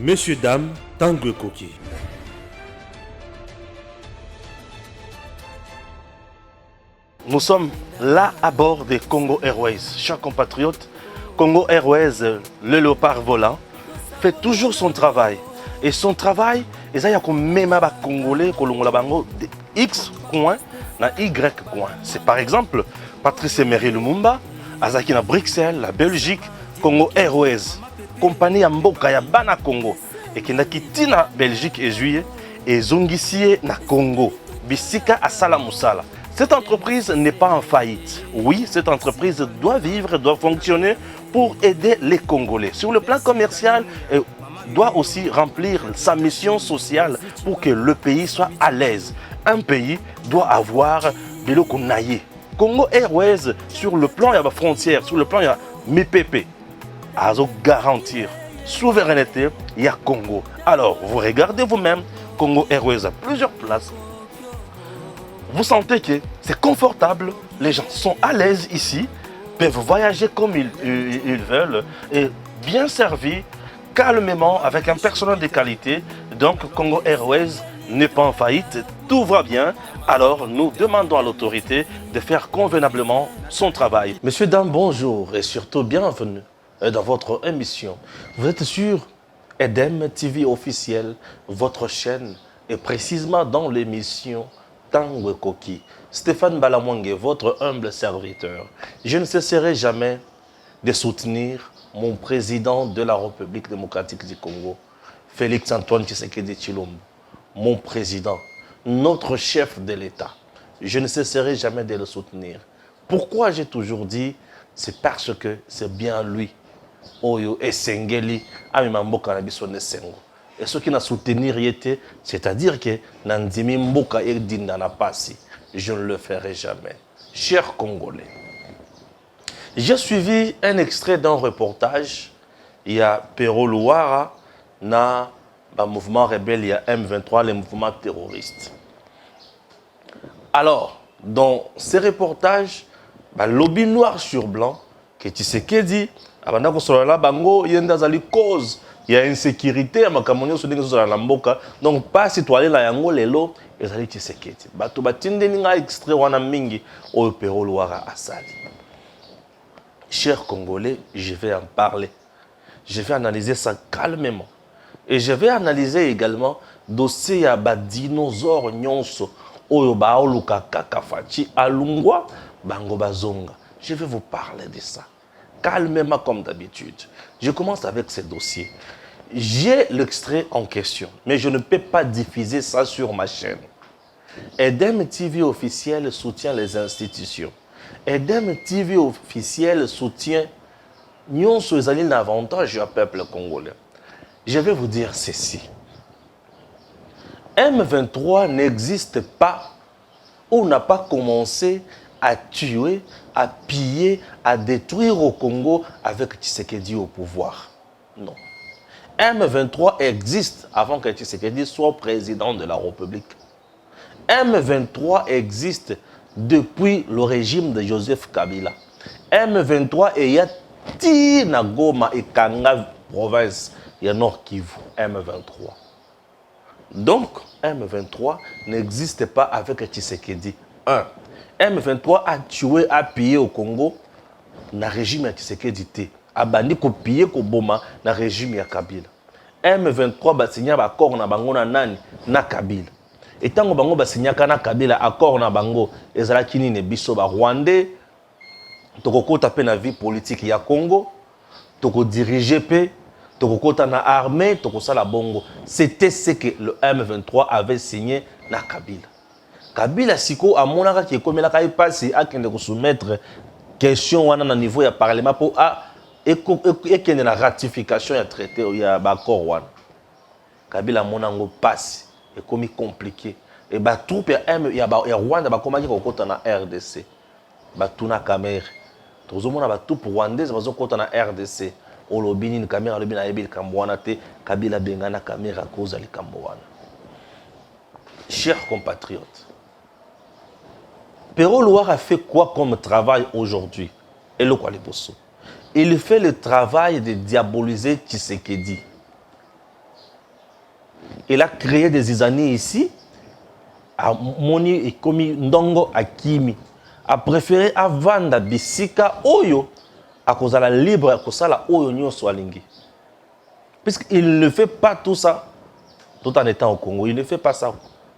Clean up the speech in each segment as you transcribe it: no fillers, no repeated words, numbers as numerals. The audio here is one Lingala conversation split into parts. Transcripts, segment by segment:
Monsieur, dame, Tanguy Koki. Nous sommes là à bord des Congo Airways. Chers compatriotes, Congo Airways, le léopard volant, fait toujours son travail. Et son travail, il y a même des Congolais qui ont X coin na Y coin. C'est par exemple Patrice Emery Lumumba, Azaki na Bruxelles, la Belgique, Congo Airways, compagnie Mboka ya Bana Congo, et qui n'a quitté na Belgique et juillet, et Zongisie na Congo, Bisika à Salamoussala. Cette entreprise n'est pas en faillite. Oui, cette entreprise doit vivre, doit fonctionner pour aider les Congolais. Sur le plan commercial, elle doit aussi remplir sa mission sociale pour que le pays soit à l'aise. Un pays doit avoir de l'eau qu'on aille. Congo Airways, sur le plan, il y a la frontière, sur le plan, il y a MIPP. À garantir souveraineté, il y a Congo. Alors, vous regardez vous-même, Congo Airways a plusieurs places. Vous sentez que c'est confortable, les gens sont à l'aise ici, peuvent voyager comme ils veulent, et bien servis, calmement, avec un personnel de qualité. Donc Congo Airways n'est pas en faillite, tout va bien. Alors nous demandons à l'autorité de faire convenablement son travail. Messieurs, dames, bonjour et surtout bienvenue dans votre émission. Vous êtes sur Edem TV officiel, votre chaîne, et précisément dans l'émission Tanguy Koki. Stéphane Balamwangue, votre humble serviteur. Je ne cesserai jamais de soutenir mon président de la République démocratique du Congo, Félix Antoine Tshisekedi Tshilombo, mon président, notre chef de l'État. Je ne cesserai jamais de le soutenir. Pourquoi j'ai toujours dit? C'est parce que c'est bien lui. Oyo Esengeli, Amimamboka Nabisone Sengo. Et ce qui n'a soutenu été, c'est-à-dire que Nandimi Mboka et Dindana Passi, je ne le ferai jamais. Chers Congolais, j'ai suivi un extrait d'un reportage. Il y a Pero Louara, na le mouvement rebelle, il y a M23, les mouvements terroristes. Alors, dans ces reportages, lobby noir sur blanc, que Tshisekedi, bango yendazali cause. Il y a insécurité, donc pas si tu allais là yango lelo ezali Tshisekedi. Bato batinde ninga extrait wana mingi oyo Pero Louara asali. Chers Congolais, je vais en parler. Je vais analyser ça calmement. Et je vais analyser également dossier ya ba dinosaure nyonso oyo ba oluka kaka fachi alungwa bango bazonga. Je vais vous parler de ça. Calmement comme d'habitude. Je commence avec ce dossier. J'ai l'extrait en question, mais je ne peux pas diffuser ça sur ma chaîne. Edem TV officiel soutient les institutions. Edem TV officiel soutient nyonso ezali na avantage au peuple congolais. Je vais vous dire ceci. M23 n'existe pas ou n'a pas commencé à tuer, à piller, à détruire au Congo avec Tshisekedi au pouvoir. Non. M23 existe avant que Tshisekedi soit président de la République. M23 existe depuis le régime de Joseph Kabila. M23 est yati na Goma et Kanga province, il y a Nord Kivu, M23. Donc, M23 n'existe pas avec Tshisekedi. 1. M23 a tué, a pillé au Congo, na régime ya Tshisekedi te. Abandi ko pillé ko boma na régime ya Kabila. M23 ba signa ba accord na bango na nani na Kabila. Et tango bango ba signa kana Kabila accord na bango ezalaki nini biso ba Rwandais toko kota pe na vie politique ya Congo, toko diriger pe, toko kota na armée, toko sala bongo. C'était ce que le M23 avait signé na Kabila. Kabila siko amonaka ki ekomelaka ipasi akende ko soumettre question wana na niveau ya parlement pour ekende na ratification ya traité ya accord wana. Kabila monango passe ekomi compliqué et ba troupe ya Rwanda ba komaki ko kota na RDC. Ba tuna Kamere. Tozomona ba troupe rwandaise bazo kota na RDC. Olobini ni Kamera lobi na yebi kambwana te Kabila bengana Kamera cause ali kambwana. Chers compatriotes, Pero Louara a fait quoi comme travail aujourd'hui? Et le Kwaliboso. Il fait le travail de diaboliser Tshisekedi. Il a créé des zizanies ici. A moni et komi ndongo akimi. A préféré à vendre bisika oyo à cause de la libre à cause de la oyo nyonso alingi. Puisqu'il ne fait pas tout ça tout en étant au Congo. Il ne fait pas ça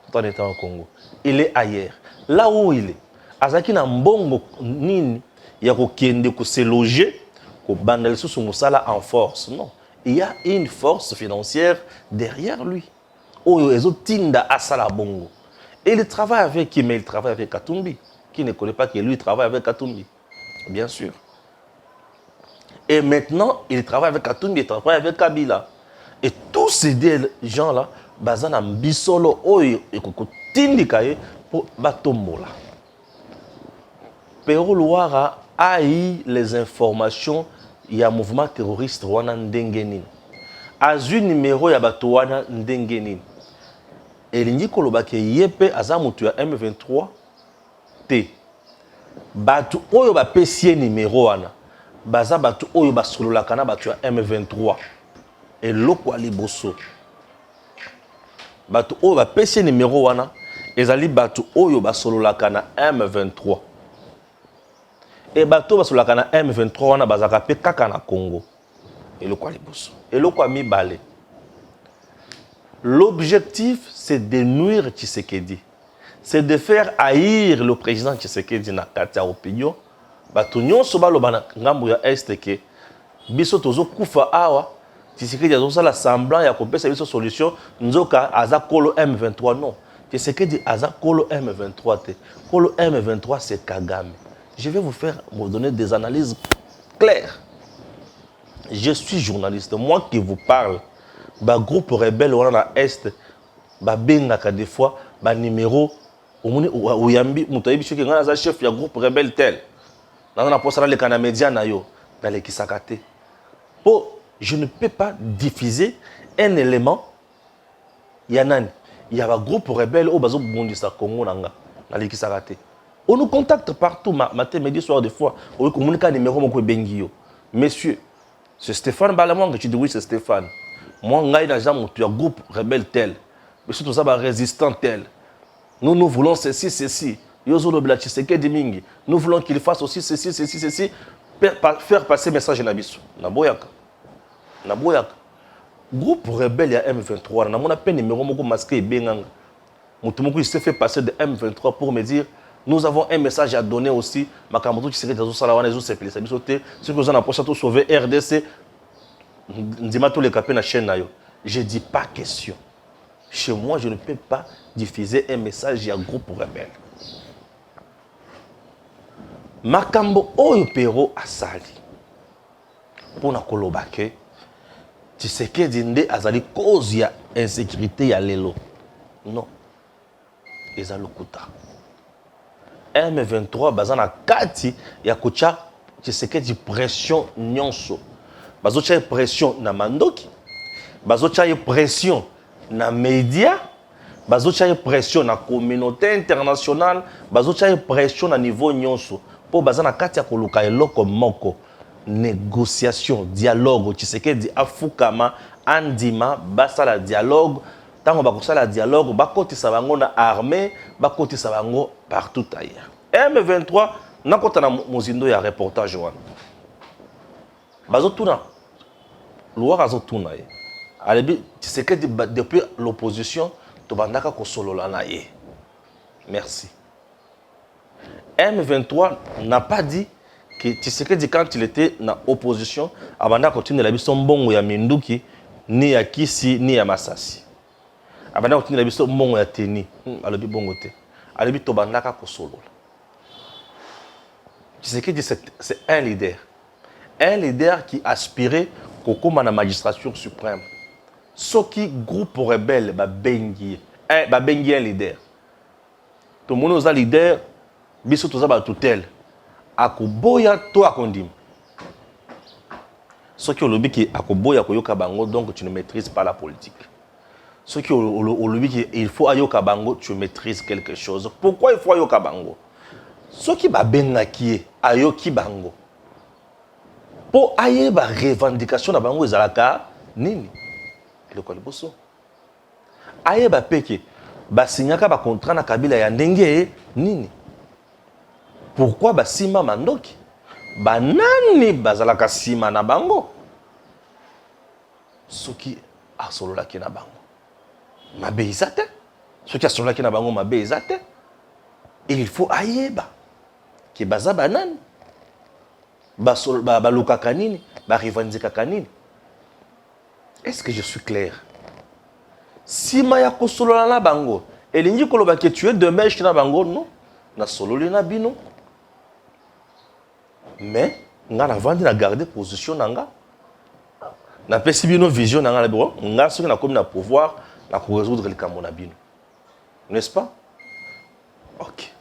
tout en étant au Congo. Il est ailleurs. Là où il est. Azaki na mbongo nini ya kokende ko se loger ko bandel sous musala en force. Non. Il y a une force financière derrière lui. Oyo ezo tinda asala bongo. Et il travaille avec qui? Mais il travaille avec Katumbi. Qui ne connaît pas que lui travaille avec Katumbi? Bien sûr. Et maintenant, il travaille avec Katumbi, il travaille avec Kabila. Et tous ces gens-là, bazana mbisolo oyo ekoko tindikaye pour batombola. Pero Luara a eu les informations, il y a un mouvement terroriste wana ndengenin. Azu numéro ya bato wana ndengenin. Elingi kolobake yepe azamutu ya M23 T. Batu oyo ba pesie numéro wana. Baza batu oyo basololaka na batu ya M23. Et lokwa liboso. Batu oyo ba pesie numéro wana. Ezali batu oyo basololaka na M23. Et batu basololaka na M23 wana bazaka pe kaka na Congo. Et lokwa liboso. Et lokwa mibale. L'objectif, c'est de nuire Tshisekedi. C'est de faire haïr le président Tshisekedi na kata opinion. Bato nyonso balobana ngambu ya est ke biso tozo kufa awa Tshisekedi azo sala semblant ya kopesa biso solution nzoka aza kolo M23 non. Tshisekedi aza kolo M23 te. Kolo M23 c'est Kagame. Je vais vous donner des analyses claires. Je suis journaliste, moi qui vous parle. Ba groupe rebelle wana na est ba bengaka des fois ba numéro oyambi mutoyebi soki ngana za chef ya groupe rebelle tel na posala le kana média na yo dans les kisakate. Po je ne peux pas diffuser un élément yanani il y a ba groupe rebelle au bazo bondisa Congo nanga na le kisakate. On nous contacte partout matin midi soir des fois on communique numéro moko bengi yo. Monsieur, c'est Stéphane Balamang, tu dis oui c'est Stéphane. Moi, je suis un groupe rebelle tel. Mais surtout, ça va résistant tel. Nous voulons ceci. Nous voulons qu'il fasse aussi ceci. Faire passer le message à Nabiso. Naboyaka. Groupe rebelle, il y a M23. On a peine numéro masqué et bengang. Il s'est fait passer de M23 pour me dire nous avons un message à donner aussi. Makamoto qui serait dans le salon, les autres, c'est ce que vous en approchez pour sauver RDC. Je dis pas question. Chez moi, je ne peux pas diffuser un message à un groupe rebelle. Makambo oyo pero asali. Pona kolobake. Tu sais que dinde azali cause ya insécurité ya lelo. Non. Ezalokuta. M23 bazana kati ya kocha tu sais que di pression nyonso. Bazocha pression na mandoki, bazocha pression na média, bazocha pression na communauté internationale, bazocha pression na niveau nyonso. Po bazana kati ya koluka eloko moko négociation, dialogue, tu sais que di afukama andima basala dialogue, tango bakosala dialogue, bakotisa bango na armée, bakotisa bango partout ailleurs. M23 nakota na mozindo ya reportage wana. Bazotuna Loire azotuna ye. Alebi, tu sais que depuis l'opposition, tu vas ndaka kosolola na ye. Merci. M23 n'a pas dit que tu sais que quand il était dans l'opposition, abanda continue la biso mbongo ya Minduki, ni ya Kisi, ni ya Masasi. Abanda continue la biso mbongo ya Teni. Alebi bongo te. Alebi to bandaka kosolola. Tu sais que c'est un leader. Un leader qui aspirait comme la magistrature suprême. Ce qui groupe rebelle ba bengi un leader. Tout le monde a un leader, biso toza ba tutel. Akoboya to akondim. Ce qui au lobby qui akoboya koyoka bango donc tu ne maîtrises pas la politique. Ce qui au lobby qui il faut ayoka bango tu maîtrises quelque chose. Pourquoi il faut ayoka bango? Ce qui ba bengaki ayoki bango. Pour ayeba revendication na bango ezalaka nini le quoi liboso ayeba peke basinyaka ba contrat na Kabila ya ndenge nini. Pourquoi basima mandoki? Banani bazalaka sima na bango? Soki asololaki na bango mabe ezate. Soki asololaki na bango mabe ezate. Et il faut ayeba ki baza banani balukaka nini barivanzikaka nini. Est-ce que je suis clair? Sima ya kosolola na bango elingi koloba ke tu es de mèche na bango non na sololi na bino. Mais nga na vandi na garder position nanga na pesi bino vision nanga na biro nga soki na komi na pouvoir na ko résoudre le kamona bino, n'est-ce pas? OK.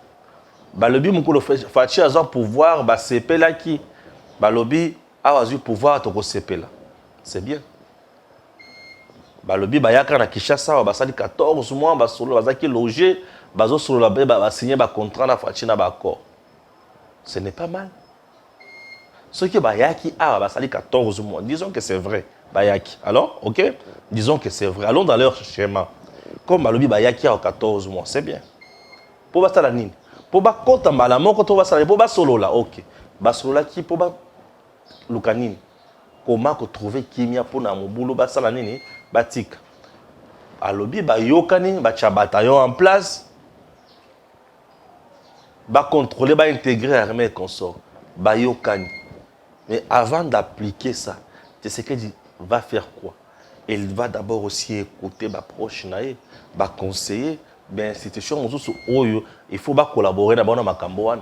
Balobi mukolo fachi aza pouvoir ba sepela ki balobi awazu pouvoir to ko sepela. C'est bien. Balobi bayaka na Kinshasa ba sali 14 mois ba solo bazaki loger bazo solo la ba signer ba contrat na fachi na ba accord. Ce n'est pas mal. Ce qui bayaki ba sali 14 mois, disons que c'est vrai. Bayaki. Alors, OK? Disons que c'est vrai. Allons dans leur schéma. Comme balobi bayaki à 14 mois, c'est bien. Pour ba sala nini? Pour ba kota mbala moko to ba sala pour ba solo là, OK. Ba solo là qui pour ba lukanini. Comment ko trouver kimia pour na mobulu ba sala nini? Batika. Alobi ba yokani ba cha bataillon en place. Ba contrôler, ba intégrer armée consort. Ba yokani. Mais avant d'appliquer ça, tu sais qu'il va faire quoi? Il va d'abord aussi écouter ba proche nae, ba conseiller, ben institution oyo, il faut ba collaborer na bana makambo wana.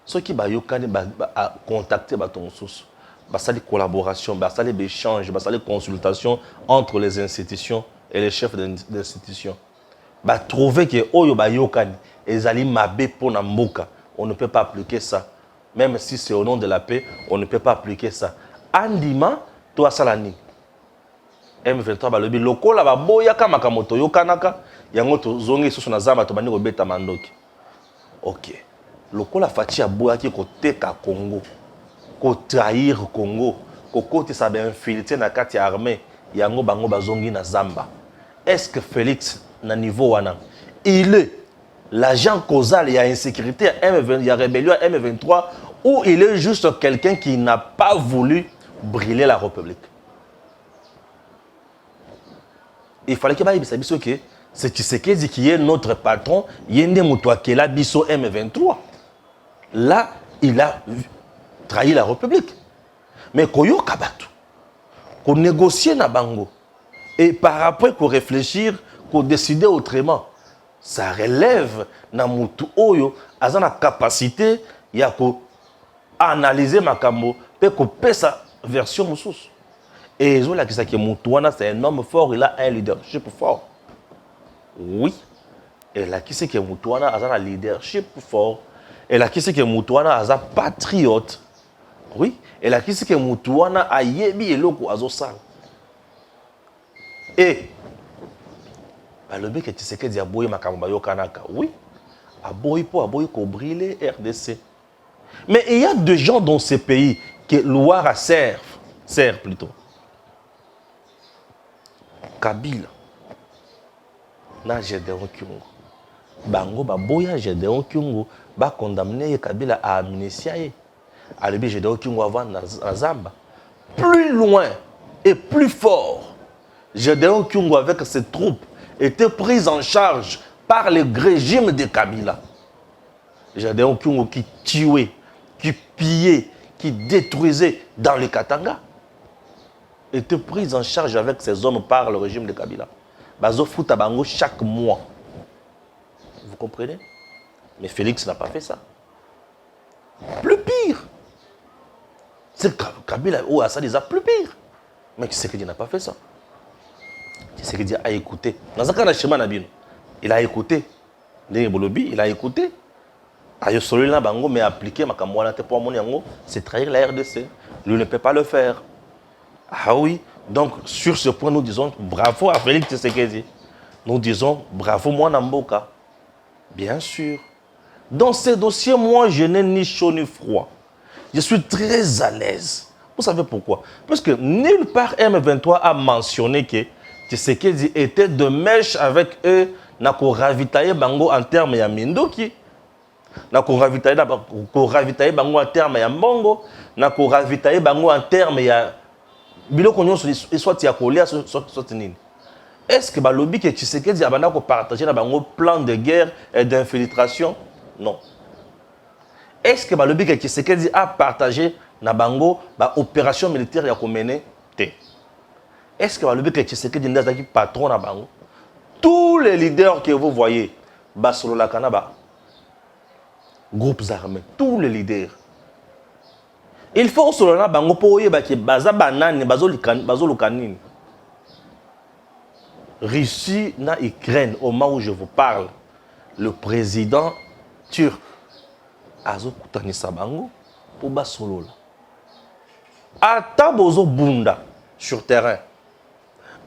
Ceux qui ba yokani ba contacter ba ton source. Bah, ça, les collaborations, bah, ça, les échanges, bah, ça, les consultations entre les institutions et les chefs d'institutions. Bah, trouver que Oyo ba yokani, ezali mabe pour Namboka, on ne peut pas appliquer ça. Même si c'est au nom de la paix, on ne peut pas appliquer ça. Andima, toi, salani. M23, bah, le biloko, là, bah, boyaka makamoto, yokanaka, yango to zongi, sous son azama, to bani robeta mandoki. Ok. Loko, la fati a boyaki kote ka Congo. Ko trahir Congo, ko kote sa be infiltré na kati armée, yango bango bazongi na Zamba. Est-ce que Félix na niveau wana, il est l'agent causal, il y a insécurité, il y a rébellion à M23, ou il est juste quelqu'un qui n'a pas voulu brûler la République? Il fallait qu'il y ait biso que c'est Tshisekedi qui est notre patron, yende mutwa kela biso M23. Là, il a trahi la République. Mais koyo kabatu, qu'on négocier na bango, et par après qu'on réfléchir, qu'on décider autrement, ça relève na mutu oyo, aza na capacité ya ko analyser makambo, pe ko pe sa version mususu. Et ils ont la question que Moutouana c'est un homme fort, il a un leadership fort. Oui. Et la question que Moutouana a un leadership fort. Et la question que Moutouana a un patriote. Oui. Et la question que Moutouana a yebi eloko azosal. Et le mec qui sait que dit aboyi makambo yokanaka. Oui. Aboyi pour aboyi ko brûler RDC. Mais il y a des gens dans ces pays que Loire sert plutôt. Kabila na Gédéon Kyungu bango baboya Gédéon Kyungu ba condamné Kabila à amnistie alobi Gédéon Kyungu avant na Zamba. Plus loin et plus fort, Gédéon Kyungu avec ses troupes était pris en charge par le régime de Kabila. Gédéon Kyungu qui tuait, qui pillait, qui détruisait dans le Katanga était pris en charge avec ces hommes par le régime de Kabila. Bazo futa bango chaque mois. Vous comprenez? Mais Félix n'a pas fait ça. Plus pire. C'est Kabila ou Assad a plus pire. Mais Tshisekedi n'a pas fait ça. Tshisekedi a écouté. Dans un cas il a écouté. Il a écouté. Mais appliquer c'est trahir la RDC. Lui ne peut pas le faire. Ah oui, donc sur ce point, nous disons bravo à Félix Tshisekedi. Nous disons bravo moi Namboka. Bien sûr. Dans ces dossiers, moi, je n'ai ni chaud ni froid. Je suis très à l'aise. Vous savez pourquoi? Parce que nulle part M23 a mentionné que Tshisekedi était de mèche avec eux, n'a ko ravitailler bango en termes ya mindoki, n'a ko ravitailler bango en termes ya mbongo, n'a ko ravitailler bango en termes ya biloko nyonso soit ya kolia soit nini. Est-ce que balobi que Tshisekedi abanda ko partager na bango plan de guerre et d'infiltration? Non. Est-ce que balobi que Tshisekedi a partagé na bango ba opération militaire ya ko mener? Té. Est-ce que balobi que Tshisekedi n'est pas patron na bango? Tous les leaders que vous voyez, basolo la kanaba, groupes armés, tous les leaders. Il faut solo na bango po yeba ki baza banane bazo kanini. Russie na Ukraine, au moment où je vous parle, le président turc azo kutanisa bango po basolo la. Ata bozo bunda sur terrain.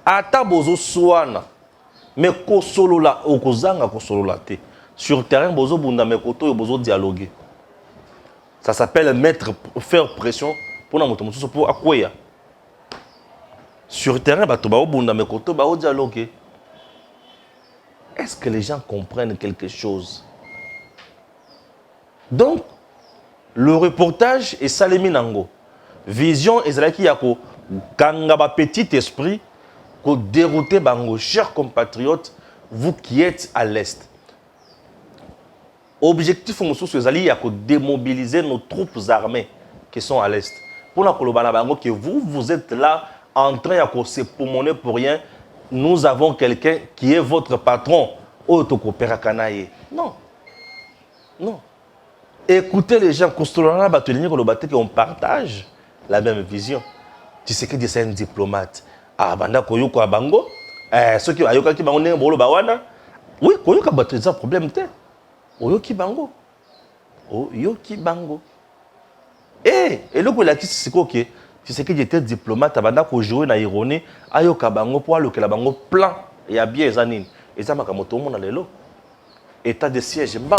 Ata bozo soana. Mais kosolola okozanga kosolola te. Sur terrain bozo bunda mais koto bozo dialoguer. Ça s'appelle faire pression pour na moto mosusu pour akweya. Sur terrain bato ba bunda mais koto ba dialoguer. Est-ce que les gens comprennent quelque chose? Donc le reportage est Salemi Nango. Vision ezalaki yako kanga ba petit esprit ko dérouter bango, chers compatriotes, vous qui êtes à l'est. Objectif mosusu ezali yako démobiliser nos troupes armées qui sont à l'est. Pour la kolobana bango que vous êtes là en train de se pommonner pour rien. Nous avons quelqu'un qui est votre patron. Non. Non. Écoutez les gens, on partage la même vision. Tu sais que c'est un diplomate. Ah, banda koyoko abango. Ceux qui ayoka ki bango bolo bawana. Oui, koyoka battre ça problème te. Oyoki bango. Oyoki bango. Et le ko la ki siko ke tu sais que j'étais diplomate banda ko jouer na ironie ayoka bango pour aloka la bango plan ya bien ezanine. Eza makamoto mo na lelo. État de siège mba.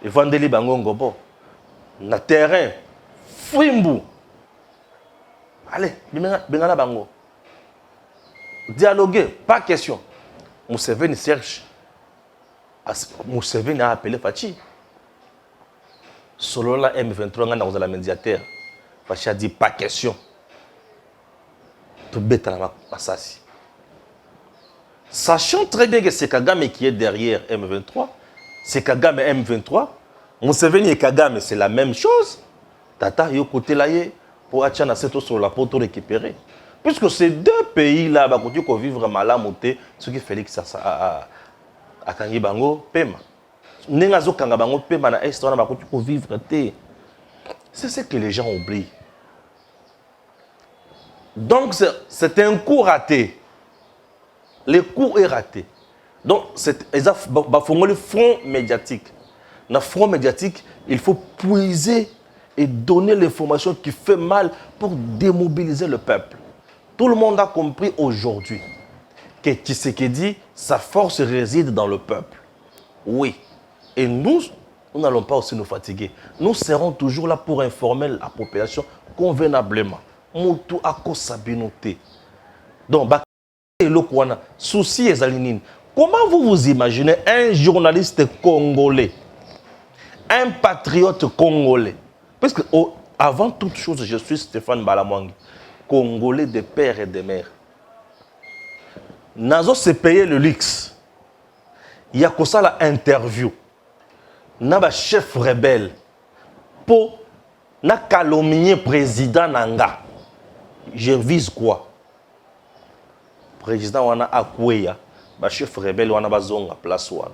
Et vendeli bango ngobo. Na terrain fimbu. Allez, bengala bango. Dialoguer, pas question. Museveni cherche. Museveni a appelé Fachi. Solo la M23 dans la médiateur. Fachi a dit pas question. Tout bête à la massassi. Sachant très bien que c'est Kagame qui est derrière M23, c'est Kagame M23. Museveni et Kagame, c'est la même chose. Tata, yo côté là, pour Achana Seto sur la pour récupérer. Puisque ces deux pays-là, bah, quand ils vivent malamoté, ce qui fait que ça a Kangi Bango, Pema. Nengazo Kanga Bango, Pema, na Est, on a vivre. C'est ce que les gens oublient. Donc, c'est un coup raté. Le coup est raté. Donc, ils ont le front médiatique. Dans le front médiatique, il faut puiser et donner l'information qui fait mal pour démobiliser le peuple. Tout le monde a compris aujourd'hui que Tshisekedi, sa force réside dans le peuple. Oui. Et nous n'allons pas aussi nous fatiguer. Nous serons toujours là pour informer la population convenablement. Moutou ako sabinoté. Donc, souci et zalinine. Comment vous vous imaginez un journaliste congolais, un patriote congolais? Parce que avant toute chose, je suis Stéphane Balamwangi, congolais de père et de mère. Nazo se payer le luxe. Il y a comme ça l'interview. Naba chef rebelle pour na calomnier président Nanga. Je vise quoi? Président wana akweya, ba chef rebelle wana bazonga place wana.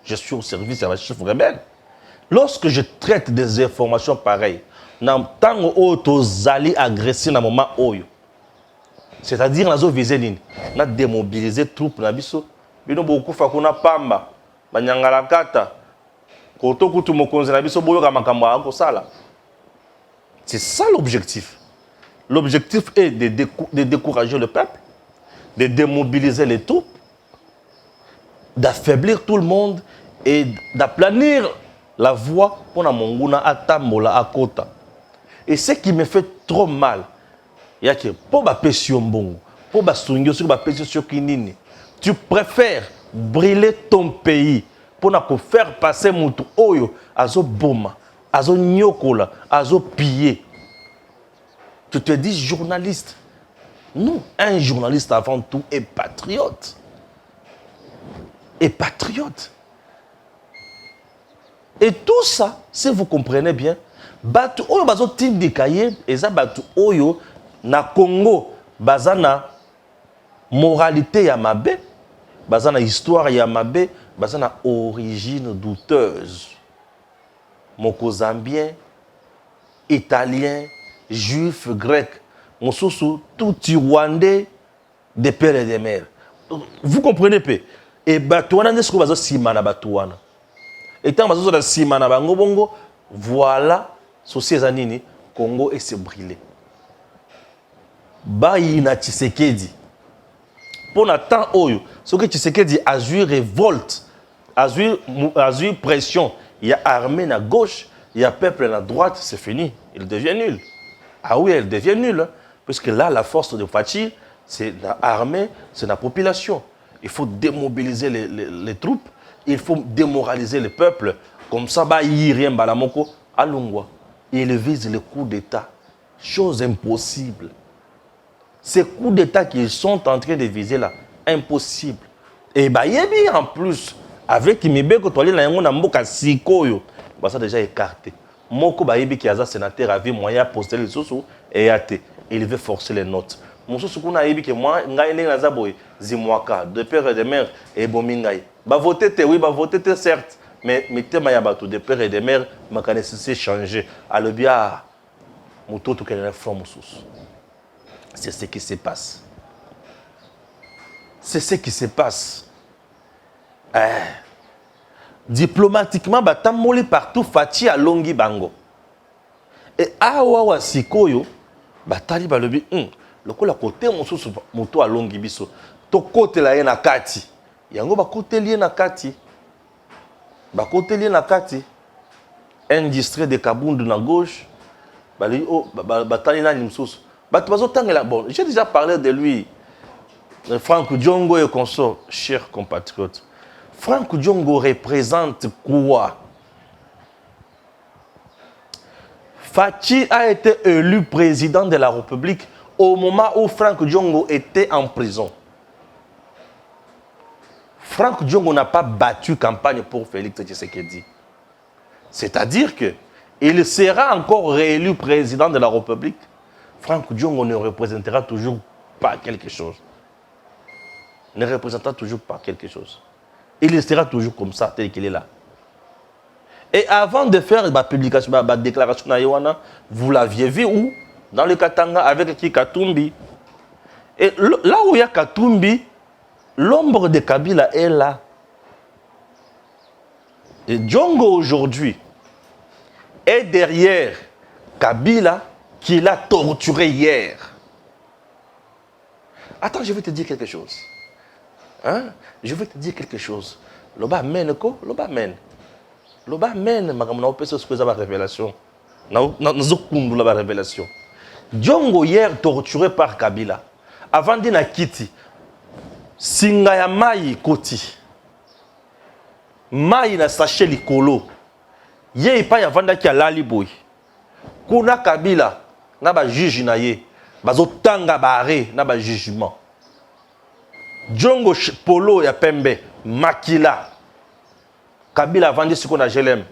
Je suis au service de la chef rebelle. Lorsque je traite des informations pareilles, dans tango auto zali agressé dans moment oyo. C'est-à-dire nazo viser nini? Na démobiliser troupes na biso. Bino beaucoup fa kuna pamba, banyangala kata. Koto kutu mokonzi na biso boyo ka makambo ako sala. C'est ça l'objectif. L'objectif est de décourager le peuple, de démobiliser les troupes, d'affaiblir tout le monde et d'aplanir la voie pour la Monguna Atambola Akota. Et ce qui me fait trop mal, il y a que pour ma pression bongo, pour basungio sur ba pesi sur kinini. Tu préfères brûler ton pays pour na faire passer mutu oyo azo boma, azo nyokola, azo piller. Tu te dis journaliste. Non, un journaliste avant tout est patriote. Et patriote. Et tout ça, si vous comprenez bien, batu oyo bazo tim de kaye, eza batu oyo na Congo, bazana moralité ya mabe, bazana histoire ya mabe, bazana origine douteuse. Moko-zambien, italien, juif, grec, mosusu, tout rwandais, des pères et des mères. Vous comprenez peu? Et batouana n'est-ce que bazo simana batouana. Et tant bazo da simana bango bongo, voilà, souci zanini, Congo et se brûlé. Baïna Tshisekedi. Pour l'instant, ce que Tshisekedi a eu révolte, a eu pression, il y a armée à gauche, il y a peuple à droite, c'est fini. Il devient nul. Ah oui, elle devient nulle. Hein, puisque là, la force de Fachi, c'est l'armée, c'est la population. Il faut démobiliser les troupes, il faut démoraliser le peuple. Comme ça, bah, il rien balamoko à Lungwa. Il vise le coup d'État. Chose impossible. Ces coups d'État qu'ils sont en train de viser là, impossible. Et bah, yebi en plus, avec Kimibé, quand on lit la yango mboka sikoyo, bah ça déjà écarté. Moko ba yebi qui a sénateur avait moyen de poster les sous et até. Il veut forcer les notes. Mon sous qu'on a yebi que moi, ngai ne naza boy, zimwaka, de père et de mère et bomingai. Bah voter te oui, bah voter te certes, mais thème ya bato de père et de mère, ma nécessité changer. Alors bien, moto tout qu'elle front mon sous. C'est ce qui se passe. C'est ce qui se passe. Diplomatiquement, batamoli partout, Fachi a longi bango. Et awa sikoyo, batali balobi, le côté moto a longi biso. To côté la na kati. Yango ba côté lié na kati. Ba côté lié na kati. Un district de Kabundu na gauche. Bali batali na nimsusu. Bon, j'ai déjà parlé de lui. Franck Diongo et consort, chers compatriotes. Franck Diongo représente quoi? Fachi a été élu président de la République au moment où Franck Diongo était en prison. Franck Diongo n'a pas battu campagne pour Félix Tshisekedi. C'est-à-dire qu'il sera encore réélu président de la République. Franck Diongo ne représentera toujours pas quelque chose. Ne représentera toujours pas quelque chose. Il sera toujours comme ça, tel qu'il est là. Et avant de faire ma publication, ma déclaration à Yohana, vous l'aviez vu où? Dans le Katanga avec qui Katumbi. Et là où il y a Katumbi, l'ombre de Kabila est là. Et Diongo aujourd'hui est derrière Kabila qui l'a torturé hier. Attends, je vais te dire quelque chose. Hein? Je vais te dire quelque chose. Loba mène quoi? Loba mène. Loba mène, ma révélation. La révélation. Diongo hier torturé par Kabila. Avant d'ina Kiti. Singaya Mai Koti. Mai na sachet likolo. Ye pa ya vanda ki alali boy. Kuna Kabila na ba juge na ye. Bazo tanga bare na ba jugement. Diongo polo ya pembe makila. Kabila vandi ce qu'on a gelem.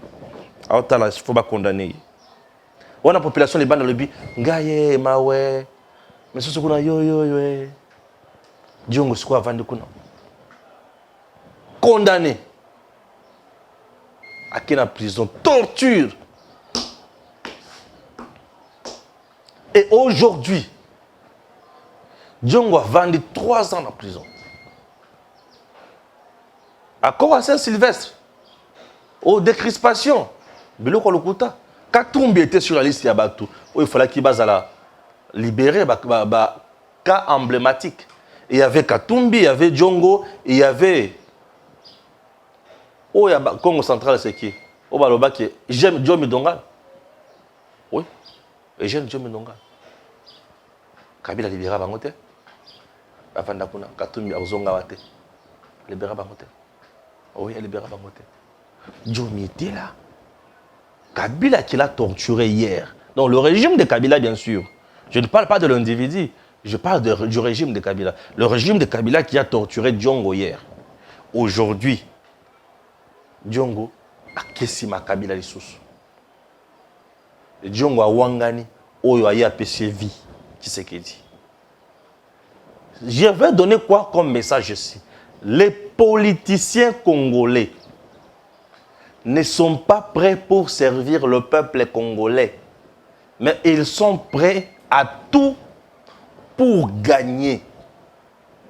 Aotala il faut pas condamner. On a population les bandes le bi ngaye mawe. Mais ce qu'on a yo. Diongo ce qu'on a vendu kuna. Condamné. À qui en prison, torture. Et aujourd'hui, Diongo a vendu 3 ans en prison. Accord à Saint-Sylvestre. Aux décrispations. Biloko Lokuta. Katumbi était sur la liste Yabatou. Où il fallait qu'il base à la libérer. Cas emblématique. Il y avait Katumbi, il y avait Diongo, il y avait. Oh, il y a Congo central, c'est qui? Oh, bah, qui j'aime Diomi Dongal. Oui. Et j'aime Diomi Dongal. Kabila libéra Bangote. Bafanda kuna Katumbi azonga wate. Libéra bangote. Oui, libéra bangote. Diomi était là. Kabila qui l'a torturé hier. Donc le régime de Kabila, bien sûr. Je ne parle pas de l'individu. Je parle du régime de Kabila. Le régime de Kabila qui a torturé Diongo hier. Aujourd'hui, Diongo a Kessima Kabila Lissous. Diongo a Wangani, Oyo a PCV, qui c'est qui dit. Je vais donner quoi comme message ici? Les politiciens congolais ne sont pas prêts pour servir le peuple congolais, mais ils sont prêts à tout pour gagner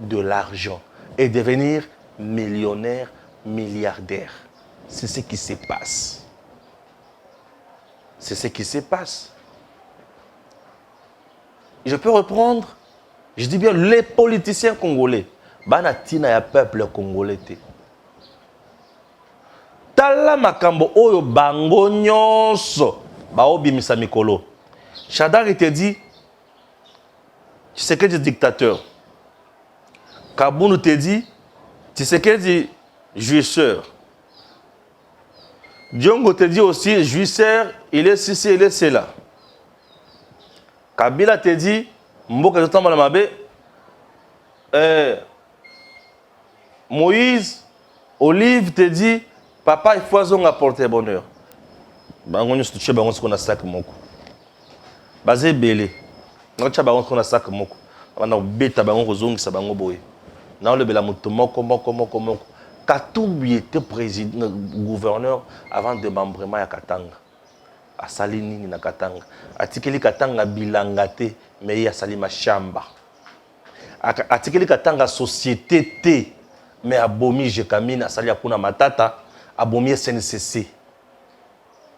de l'argent et devenir millionnaires, milliardaires. C'est ce qui se passe. C'est ce qui se passe. Je peux reprendre, je dis bien les politiciens congolais. Banatina ya peuple congolais. Tala makambo oyo bango nyonso baobimisa mikolo. Shadari te dit, Tshisekedi dictateur. Kabunu te dit, Tshisekedi jouisseur. Diongo te dit aussi, jouisseur, il est ceci, il est cela. Kabila te dit, Mboka Zotamba la Mabe, Moïse, Olive te dit, papa, il faut apporter bonheur. Bango nyonso tuche bango siko na sac moko. Bazé belé. Na tcha bango siko na sac moko. Bana beta bango kozongisa bango boye. Na le bela moto moko. Katumbi était président gouverneur avant de membrement ya Katanga. Asali nini na Katanga. Atikeli Katanga bilanga te mais ya sali mashamba. Atikeli Katanga société te mais abomi jekamine asali akuna matata. Abomi SNCC.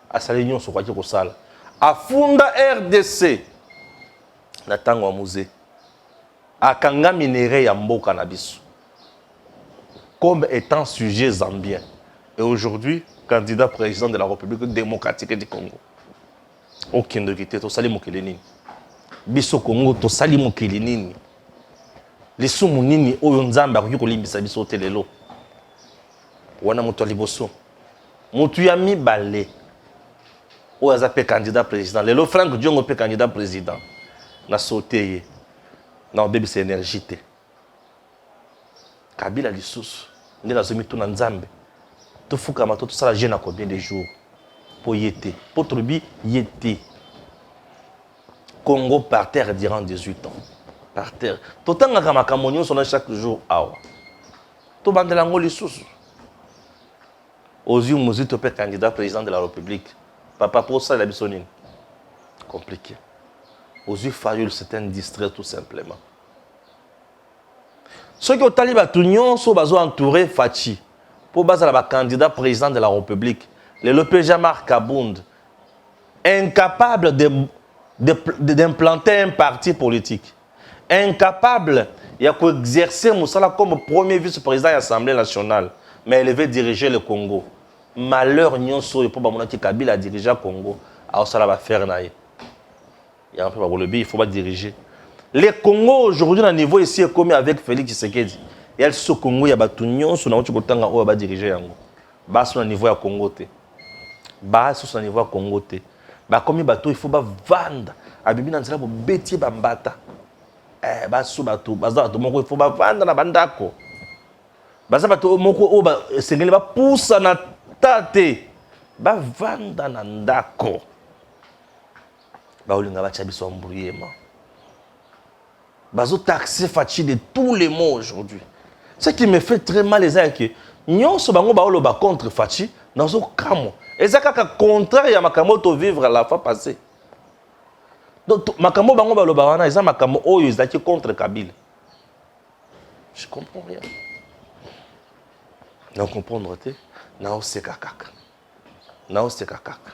Asali nyonso kwa ko sala. Afunda RDC. Na tango wa musée. Akanga minéré ya mboka na biso. Comme étant sujet zambien. Et aujourd'hui, candidat président de la République démocratique du Congo. Aucun de vérité, to sali mokele nini. Biso Congo to sali mokele nini. Lisumu nini oyo nzambe akoki kolimbisa biso telelo. Wana moto liboso. Moto ya mibale. Oyo aza pe candidat président. Lelo Frank Diongo pe candidat président. Na sauté. Na obebisa énergie te. Kabila lisusu. Nde nazomi to na nzambe. To fukama to sala jeune à combien de jours pour yété. Pour tribu yété. Congo par terre durant 18 ans. Par terre. To tanga kama kamonyo sona chaque jour awa. To bandela ngo lisusu. Aux yeux Mouzou Topé candidat président de la République. Papa pour ça la bisonine. Compliqué. Aux yeux Fayoul c'est un distrait tout simplement. Ceux qui ont talibé tout nyons sont entourés Fachi pour baser la candidat président de la République. Le Lopéja Marc Kabound incapable d'implanter un parti politique. Incapable d'exercer Moussala comme premier vice-président de l'Assemblée nationale. Mais il veut diriger le Congo. Malheur nyonso et pour Bamonaki Kabila diriger le Congo. Alors ça va faire naïe. Il y a un peu il faut pas diriger. Le Congo aujourd'hui, à niveau ici, est comme avec Félix Tshisekedi. Et elle se Congo, il y a des gens qui ont dirigé. Bas sur le niveau à Congo. Bas sur le niveau à Congo. Comme il faut vendre. Abibi Nanzela pour bêtier bambata. Bas sur bateau. Bas il faut vendre na bandako. Bas bateau moko c'est que va pousser na tate. Bas vendre na ndako. Bas olinga ba chabiso embrouillé. Bazo taxé Fachi de tous les mots aujourd'hui. Ce qui me fait très mal, c'est que nous sommes contre Fachi, nous sommes comme. Et c'est contraire à Makamoto vivre à la fois passée. Donc, Makamo Bango Balobawana, ils ont Makamo Oyo, ils sont contre Kabila. Je ne comprends rien. Nous comprenons, nous sommes kakaka. Nous sommes kakaka.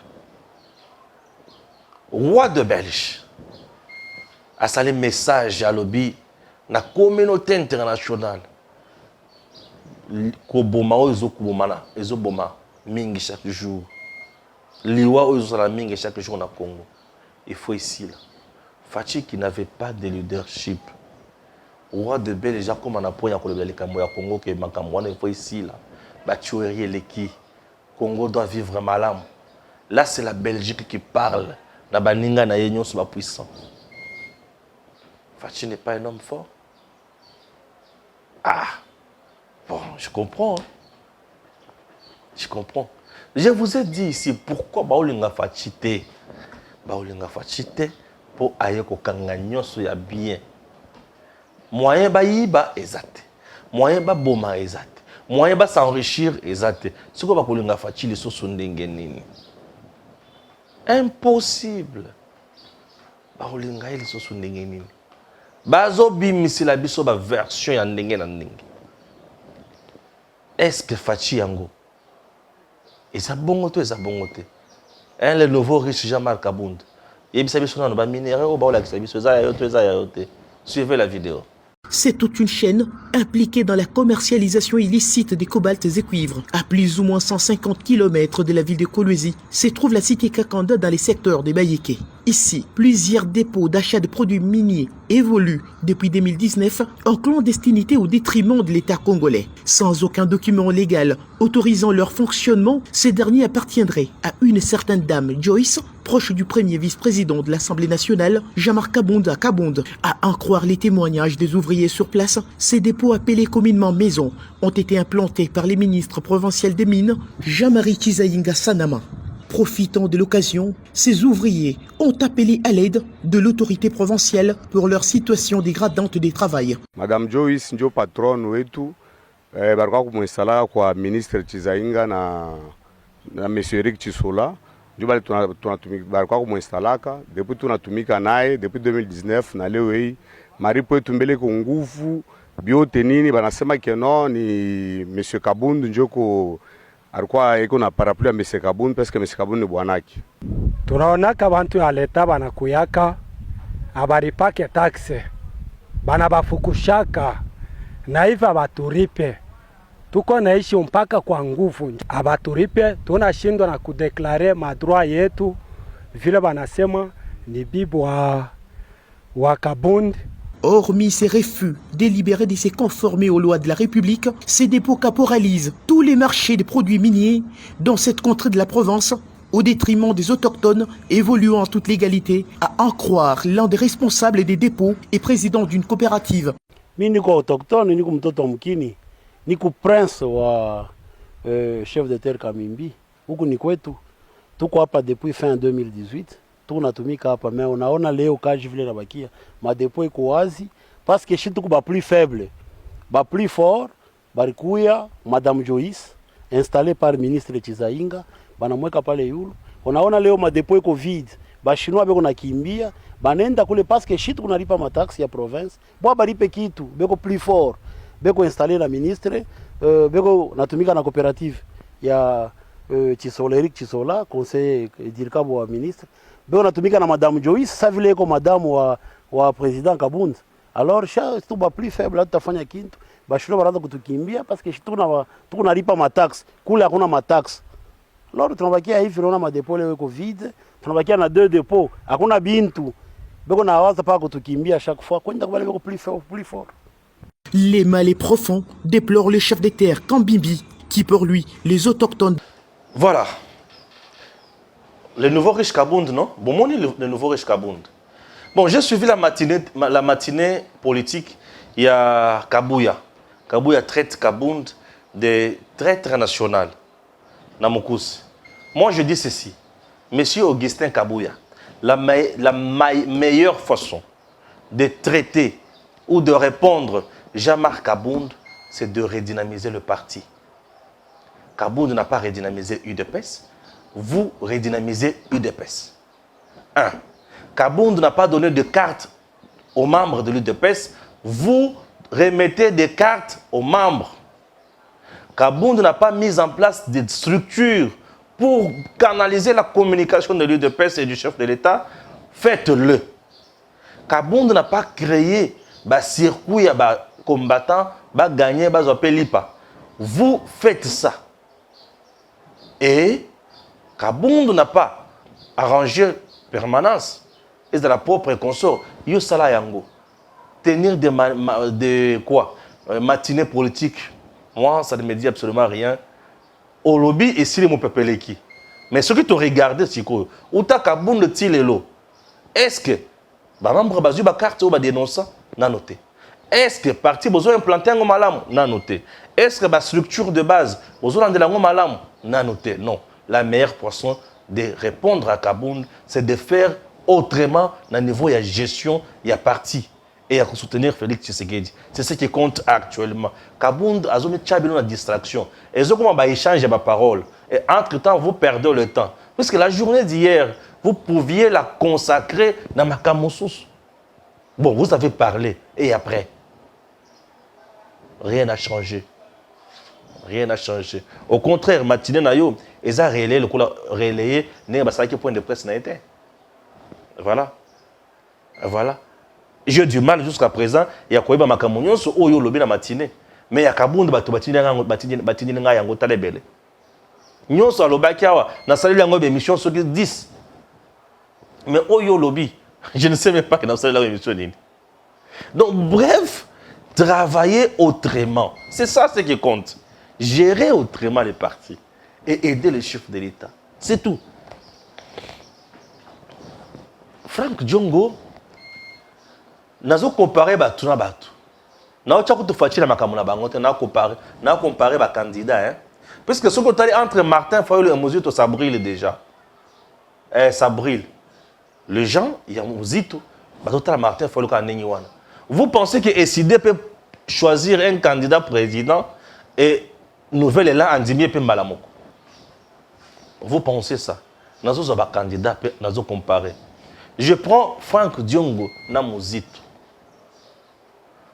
Roi de Belge. À ça les messages à lobby na communauté internationale ko boma ozo kubomana ezo boma mingi chaque jour liwa ozo la mingi chaque jour na Congo. Il faut ici là Fachi qui n'avait pas de leadership roi de Belgique comme on a point à le Congo que Makamwana il faut ici là. Bah tuerie les Congo doit vivre malam. Là c'est la Belgique qui parle. La baninga na yenyo soit puissant. Fachi n'est pas un homme fort. Ah bon, je comprends. Hein. Je comprends. Je vous ai dit ici pourquoi Baolinga Fachite. Baolinga Fachite pour ayer ko kanganyo so ya bien. Moyen ba yiba exact. Moyen ba boma exact. Moyen ba s'enrichir exact. Ce que ba kolinga Fachile so sondenge nini. Impossible. Baolinga ili so sondenge nini. Bazo bimisi la biso ba version ya ndenge na ndenge. Est-ce que Fachi yango et ça bongote et ça bongote. Un le nouveau riche Jean-Marc Kabound. Il biso biso na ba minéraux au ba la biso za yote. Suivez la vidéo. C'est toute une chaîne impliquée dans la commercialisation illicite des cobaltes et cuivres. À plus ou moins 150 km de la ville de Kolwezi se trouve la cité Kakanda dans les secteurs de Bayeke. Ici, plusieurs dépôts d'achat de produits miniers évoluent depuis 2019 en clandestinité au détriment de l'État congolais. Sans aucun document légal autorisant leur fonctionnement, ces derniers appartiendraient à une certaine dame Joyce, proche du premier vice-président de l'Assemblée nationale, Jean-Marc Kabound à Kabound. À en croire les témoignages des ouvriers sur place, ces dépôts appelés communément maisons ont été implantés par les ministres provinciaux des Mines, Jean-Marie Kizaïnga Sanama. Profitant de l'occasion, ces ouvriers ont appelé à l'aide de l'autorité provinciale pour leur situation dégradante de travail. Madame Joyce ndio patron wetu baraka kumwesala kwa ministre Chizainga na monsieur Eric Chisola ndio bali tunatumika baraka kumwesalaka depuis tunatumika naye depuis 2019 na leo hii maripo yetu mbele kwa nguvu biote nini banasema keno ni monsieur Kabound ndio ko alikuwa iko na parapluie ya monsieur Kabound parce que monsieur Kabound ni bwanaki. Tunaonaka bantu ya leta banakuyaka abaripake taxe bana bafukushaka na hivi abaturipe tuko naishi mpaka kwa nguvu abaturipe tunashindwa na kudeklare madroit yetu vile banasema ni bibi wa Kabound. Hormis ces refus délibérés de se conformer aux lois de la République, ces dépôts caporalisent tous les marchés des produits miniers dans cette contrée de la Provence au détriment des autochtones évoluant en toute légalité, à en croire l'un des responsables des dépôts et président d'une coopérative. Mimi niko autochtone, niko mtoto mkini, niko prince wa chef de terre Kamimbi. Huku ni kwetu. Tuko hapa depuis fin 2018. Tunatumika hapa mais unaona leo kaji vile nabakia. Madepo iko wazi parce que shitu ba plus faible, ba plus fort, barikuya Madame Joyce installée par ministre Chizainga, banamweka pale yulu. Unaona leo madepo iko vide. Ba chinois beko nakimbia, banenda kule parce que shitu kunalipa mataxi ya province. Bwa balipe kitu, beko plus fort. Beko installé na ministre, beko natumika na coopérative ya Chisola Eric Chisola, conseiller dirikabo wa ministre. Beko natumika na Madame Joyce, sa vile iko madame wa président Kabound. Alors cha tu ba plus faible tutafanya kintu. Bashiro baraza kutukimbia parce que tu kunalipa matax, kule hakuna matax. Alors tunabakia hivi tunaona madepo leo iko vide, tunabakia na 2 dépôts, hakuna bintu. Beko na waza pa kutukimbia chaque fois, kwenda kubale beko plus fort. Les mal et profonds déplorent le chef des terres Kambimbi, qui pour lui, les autochtones. Voilà. Le nouveau riche Kabound, non? Bon, mon le nouveau riche Kabound. Bon, j'ai suivi la matinée politique. Il y a Kabouya. Kabouya traite Kabound de traître national. Namokous. Moi, je dis ceci. Monsieur Augustin Kabouya, la meilleure façon de traiter ou de répondre Jean-Marc Kabound, c'est de redynamiser le parti. Kabound n'a pas redynamisé UDPS. Vous redynamisez UDPS. 1. Kabound n'a pas donné de carte aux membres de l'UDPS. Vous remettez des cartes aux membres. Kabound n'a pas mis en place des structures pour canaliser la communication de l'UDPS et du chef de l'État. Faites-le. Kabound n'a pas créé un circuit combattant, gagner, lipa. Vous faites ça. Et Kabound n'a pas arrangé permanence. Et de la propre consort. Yo sala yango. tenir des quoi matinées politiques. Moi, ça ne me dit absolument rien. Au lobby, et si les mots peuplés qui. Mais ce que tu regardes, c'est quoi? Où tu as Kaboun de Tilelo? Est-ce que, membre bazu ba carte ou ba dénonça? N'a noté. Est-ce que parti besoin implanter un malam? N'a noté. Est-ce que la structure de base besoin de la malam? N'a noté. Non. La meilleure façon de répondre à Kaboun, c'est de faire autrement dans le niveau de gestion, il y a parti. Et à soutenir Félix Tshisekedi. C'est ce qui compte actuellement. Kabound a mis la distraction. Et ils ont échangé ma parole. Et entre-temps, vous perdez le temps. Parce que la journée d'hier, vous pouviez la consacrer dans ma camoussous. Bon, vous avez parlé. Et après, rien n'a changé. Rien n'a changé. Au contraire, matinée nayo, ils ont relayé le coup relayé, n'importe point de presse n'a été. Voilà. Voilà. J'ai du mal jusqu'à présent, il y a quoi ma camunion sur Oyo lobby la matinée. Mais il y a Kabound batini nga yango talebele. Nyon so lobakiawa na sali yango émission sur 10. Mais Oyo lobby, je ne sais même pas que dans sali la émission nini. Donc bref, travailler autrement. C'est ça ce qui compte. Gérer autrement les partis et aider les chefs de l'État. C'est tout. Franck Diongo nazo comparer batu na batu. Na ocha kutu fatila makamuna bangote na comparer ba candidat hein. Puisque ce que tu as entre Martin Fayulu et Mozito ça brille déjà. Ça brille. Les gens, il y a Mozito, bah Martin Fayulu ka nengi wana. Vous pensez que SID peut choisir un candidat président et nouvelle élan andimie peut malamoko. Vous pensez ça? Nazo ba candidat nazo comparer. Je prends Franck Diongo na Mozito.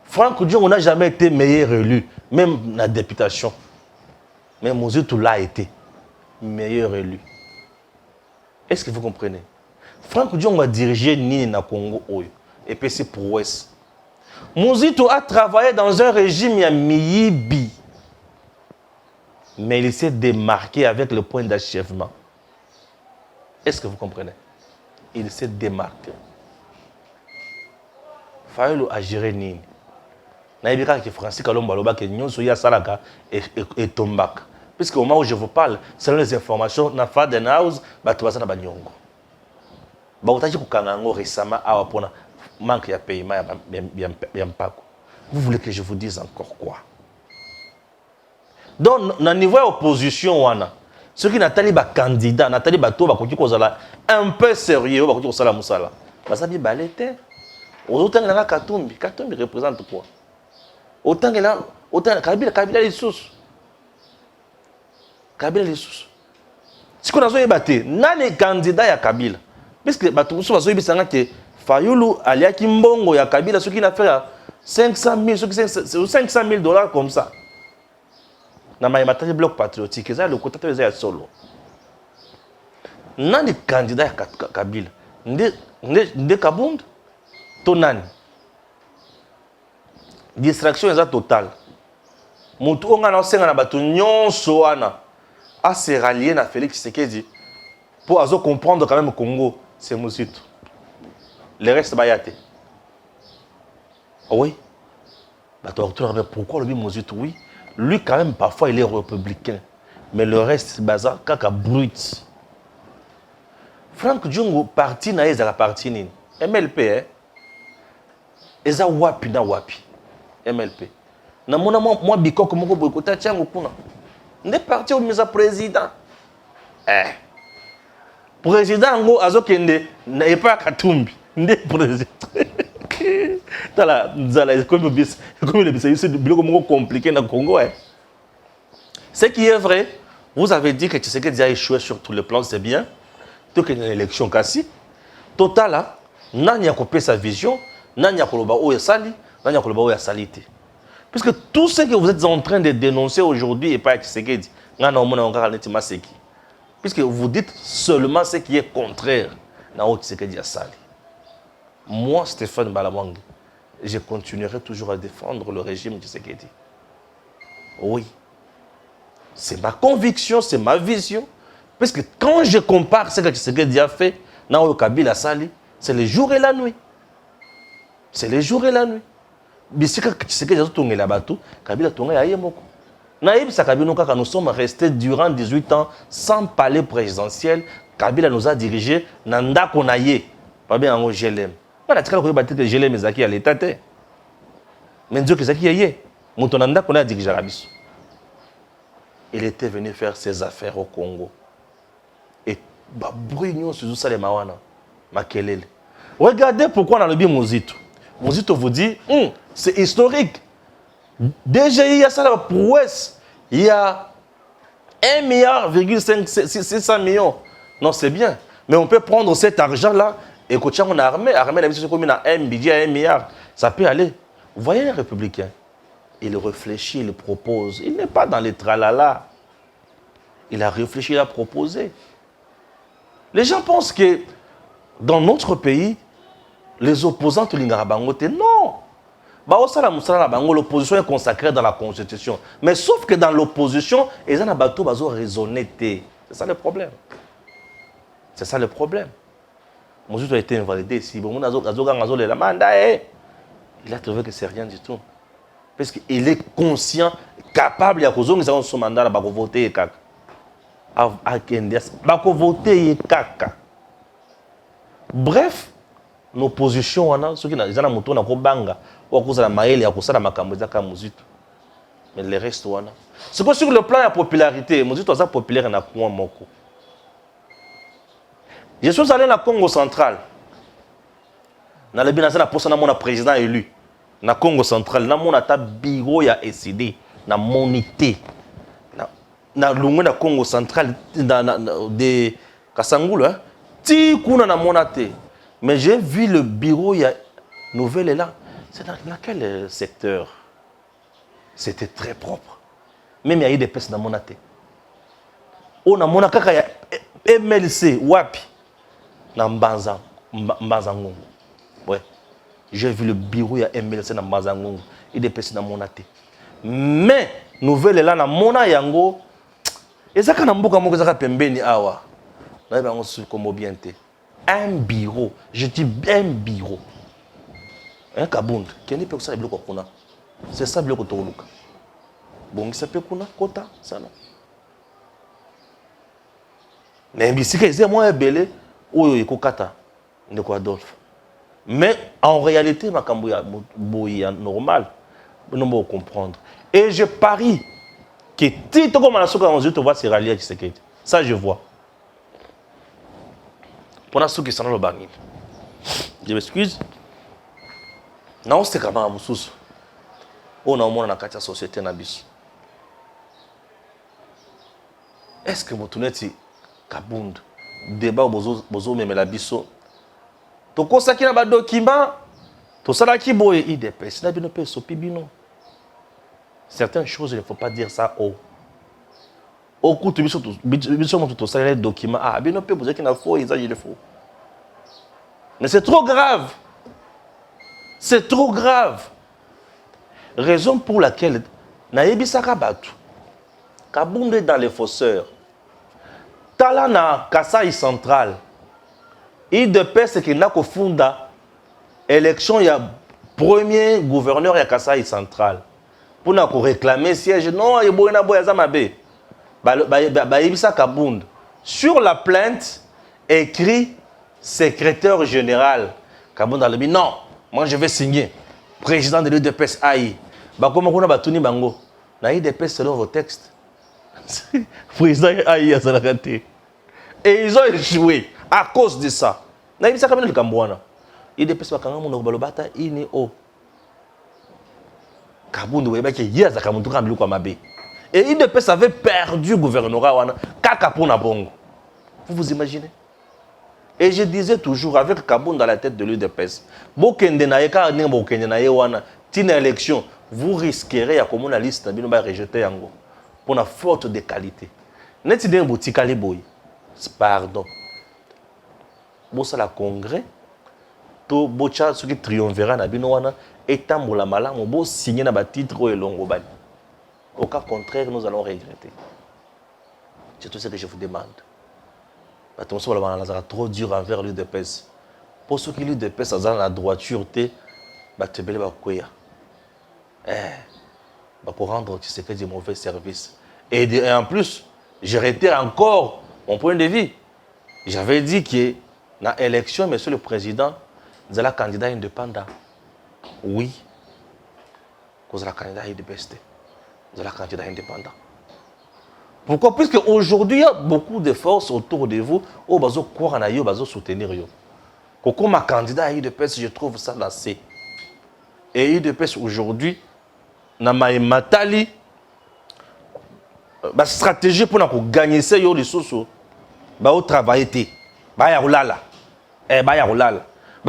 Franck Diongo n'a jamais été meilleur élu, même dans la députation. Mais Mozito l'a été meilleur élu. Est-ce que vous comprenez? Franck Diongo a dirigé Nini na Congo Oyo et PC pour Ouest. Mozito a travaillé dans un régime à Miyibi. Mais il s'est démarqué avec le point d'achèvement. Est-ce que vous comprenez? Il s'est démarqué. Fayulu a géré Nini. Naïbika qui Francis Kalomba Loba qui Nyonso ya Salaka et Tombak. Puisque au moment où je vous parle, selon les informations, na Faden House, Batouasa na Banyongo. Bautaji Kukangango récemment à Wapona manque ya paiement ya mpako. Vous voulez que je vous dise encore quoi? Donc, na niveau opposition wana, ceux qui n'attendent pas candidat, n'attendent pas tout, bakoki kozala un peu sérieux, bakoki kozala musala. Basabi balete. Autant que Katumbi, Katumbi représente quoi? Autant que là, autant Kabila les sous. Kabila les sous. Si on a zoé batté, nani candidat ya Kabila. Parce que batou so zoé bisanga que Fayulu alia kimbongo ya Kabila ce qui n'a fait 500 000, ce qui 500 000 dollars comme ça. Na maïmatari bloc patriotique, ça le côté de solo. Nani candidat ya Kabila. Nde Kabound Tonani. Distraction est totale. Mutu onga na senga na batu nyonso wana a se rallier na Félix Tshisekedi pour azo comprendre quand même Congo c'est Mozito. Le reste bayate. Oui. Batu retourne pourquoi le Mozito oui, lui quand même parfois il est républicain mais le reste c'est bazar kaka brut. Franck Diongo parti na ezala parti nini? MLP hein. Eza wapi na wapi? MLP. Na mona moi bikoko moko boyekota tiango kuna. Nde parti au mise président. Président ngo azokende na epa Katumbi. Nde président. Tala nzala comme le bis c'est biloko moko compliqué na Congo hein. Ce qui est vrai, vous avez dit que Tshisekedi a échoué sur tous les plans, c'est bien. Tout que une élection kassi. Total là, nani a copié sa vision, nani a koloba o sali. Puisque tout ce que vous êtes en train de dénoncer aujourd'hui n'est pas Tshisekedi. Puisque vous dites seulement ce qui est contraire à Tshisekedi à Sali. Moi, Stéphane Balamang, je continuerai toujours à défendre le régime de Tshisekedi. Oui. C'est ma conviction, c'est ma vision. Puisque quand je compare ce que Tshisekedi a fait dans le Kabila Sali, c'est le jour et la nuit. C'est le jour et la nuit. bisika Tshisekedi azotongela bato Kabila tonga ya ye moko nayebisa Kabila kaka nous sommes restés durant 18 ans sans palais présidentiel. Kabila nous a dirigé na ndako na ye pas bien en GLM bana tikala ko battre GLM ezaki ya l'état te mais ndio kezaki ye moto na ndako na dirigé biso. Il était venu faire ses affaires au Congo et ba brignon sur ça les mawana makelele. Regardez pourquoi on a le bien Mozito. Mozito vous dit c'est historique. Déjà il y a ça la prouesse, il y a 1,5 milliard. Non, c'est bien. Mais on peut prendre cet argent-là et quand on a armé la mission comme a un budget à 1 milliard. Ça peut aller. Vous voyez les républicains, il réfléchit, il propose. Il n'est pas dans les tralala. Il a réfléchi, il a proposé. Les gens pensent que dans notre pays, les opposants de l'Ingarabangote, non. L'opposition est consacrée dans la Constitution. Mais sauf que dans l'opposition, ils ont raisonné. C'est ça le problème. C'est ça le problème. Mozito a été invalidé ici. Il a trouvé que c'est rien du tout. Parce qu'il est conscient, capable, il y a son mandat, il va voter. Bref, nos positions, ceux qui ont moto na kobanga, ou cause la maël, à cause la makamboza ka Mozito. Mais le reste, c'est que sur le plan de la popularité, Mozito est populaire na kwa moko. Je suis allé dans le Congo central. Dans le Binasa, na mon président élu. Dans le Congo central, na mon ata bureau ya SID, na monité. Na lungu na Congo central de Kasangulu, hein. Ti kuna na monate. Mais j'ai vu le bureau ya nouvelle là. C'est dans quel secteur? C'était très propre. Même il y a eu des personnes dans monate. On a mon kaka ya MLC wapi. Na Mbazangongo. Ouais. J'ai vu le bureau il y a MLC na Mbazangongo et des personnes dans mon athée. Mais nouvelle là na mona yango ezaka na mboka moko ezaka pembeni awa. Na ba ngosu comme bien té. Un bureau, je dis un bureau. Un kabund, keni pe ça biloko kuna. C'est ça biloko toluka. Bon, ça peut kuna kota ça là. Mais bisika ezé moi belé oyo ekokata ndeko Adolphe. Mais en réalité makambo ya boya normal nous devons comprendre et je parie que ti to comme na soka on va se rallier à Tshisekedi. Ça je vois. Pour ceux qui sont dans le bagni. Je m'excuse. Non, c'est quand même mususu. On a au moins dans la société na biso. Est-ce que vous tournez Kabund débat bozo memela biso to kosaki na ba document to sala ki boye IDPS na bino pe sopi bino certaines choses il ne faut pas dire ça au coup tu biso mo to sala les documents bino pe bozaki na faux ils le faux mais c'est trop grave raison pour laquelle na yebisaka batu Kabund est dans les fosseurs. Talana Kasai central. IDPS qui n'a qu'au fond élection il y a premier gouverneur ya Kasai central. Pour n'a qu'on réclamer siège non il boyna boyaza mabe. Ba ibisa Kabund. Sur la plainte écrit secrétaire général. Kabund a dit non, moi je vais signer président de l'IDPS AI. Ba comment on a batuni bango. Na IDPS selon vos textes. Président AI a salakate. Et ils ont échoué à cause de ça. Na ibisa kamena likambwana. IDPS bakanga muno balobata ini o. Kabund weba ke yaza kamuntu kambi kwa mabe. Et IDPS avait perdu gouvernorat wana kaka pona bongo. Vous imaginez? Et je disais toujours avec Kabund dans la tête de l'UDPS, bokende na yeka ni bokende na yewana tina élection, vous risquerez à comme la liste na bino ba rejeter yango pour la faute de qualité. Neti den botikali boy. Pardon. Bossa la congrès to bocha ce qui triomphera na bino wana etambola malamu bo signer na ba titre o elongo bani. Au cas contraire, nous allons regretter. C'est tout ce que je vous demande. Attention, on va trop dur envers l'UDPS. Pour ceux qui l'UDPS ont la droiture, te batebele ba koya. pour rendre Tshisekedi du mauvais service. Et en plus, j'ai réitéré encore mon point de vue. J'avais dit que dans l'élection, monsieur le président, vous êtes candidat indépendant. Oui. Vous êtes candidat indépendant. Vous êtes candidat indépendant. Pourquoi? Puisque aujourd'hui, il y a beaucoup de forces autour de vous où vous croire vous soutenir. Comme ma candidat à UDPS, je trouve ça lassé. Et UDPS aujourd'hui, dans ma matali, la stratégie pour gagner ces ressources, c'est travailler.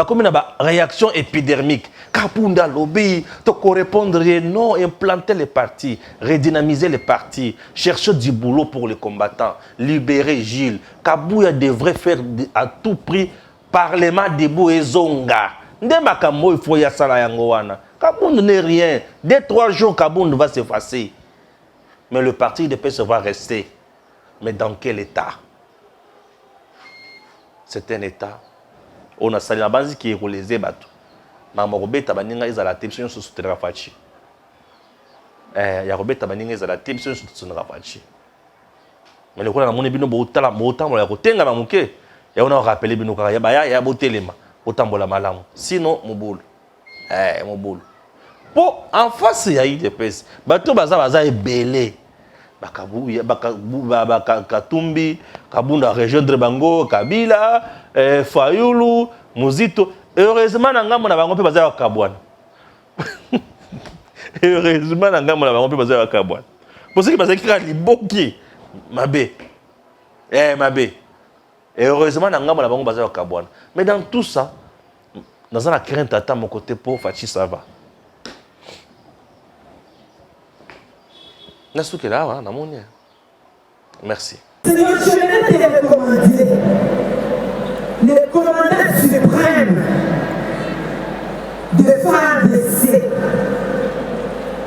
Comme une réaction épidermique. Kapunda lobby, tu répondre non, implanter les partis, redynamiser les partis, chercher du boulot pour les combattants, libérer Gilles. Kabouya devrait faire à tout prix Parlement debout et zonga. Ndemakambo il faut y asala yangoana. Kabound n'est rien. Dès 3 jours, Kabound va s'effacer. Mais le parti de paix va rester. Mais dans quel état? C'est un état. On a sali la base qui est roulé bateau. Maman Robert Baninga is à la tête sur soutenir Fachi. Ya Robert Baninga is à la tête sur soutenir Fachi. Mais le coup na mon ebino botala motambo ya kotenga na muke. Ya on a rappelé bino ka ya botelema otambola malamu. Sinon mobulu. Mobulu. Pour en face ya UDPS, bato baza ebelé. Bakabuya Katumbi, Kabunda rejoindre Bango, Kabila, Fayulu, Muzito. Heureusement, na ngambo na bango pe baza Kabwana. Heureusement, na ngambo na bango pe baza Kabwana. Pour ceux qui baza kira liboki, mabe. Mabe. Heureusement, na ngambo na bango baza Kabwana. Mais dans tout ça, dans la crainte à mon côté pour Fachi ça va. Merci. Seigneur, je vais te recommander le commandant suprême de FARDC,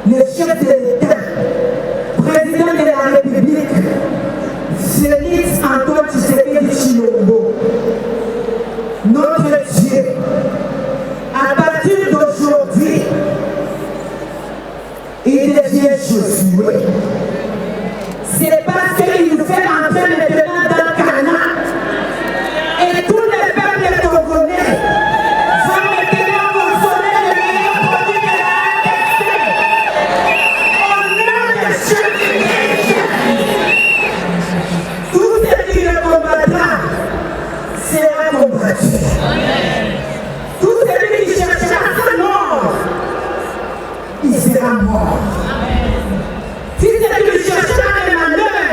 le chef de l'État, président de la République, Félix Antoine Tshisekedi Tshilombo, notre Dieu, à partir d'aujourd'hui, il devient Josué. C'est parce qu'il nous fait entrer maintenant dans le Canaan. Et tous les peuples congolais vont maintenant consommer le meilleur produit de la RDC. Au nom de Jésus-Christ, tout ce qui le combattra sera combattu. Tout celui qui cherchera sa mort, il sera mort. Si celui qui cherchera le malheur,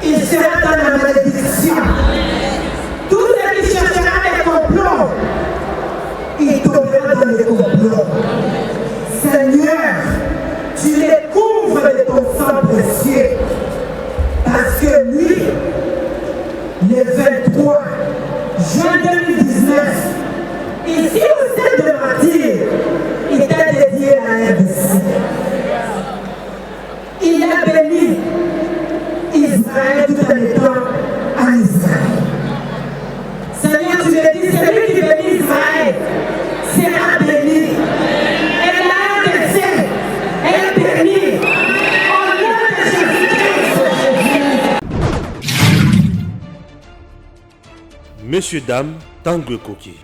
il sera dans la malédiction. Tout celui qui cherchera les complots, il tombera dans les complots. Seigneur, tu les couvres de ton sang précieux. Parce que lui, le 23 juin 2019, ici au stade de Martyr, il t'a dédié à la RDC. Il a béni Israël tout en étant en Israël. Seigneur, tu le dis, celui qui bénit Israël sera béni. Et la RDC est bénie. Au nom de Jésus-Christ. Messieurs, dames, Tanguy Koki.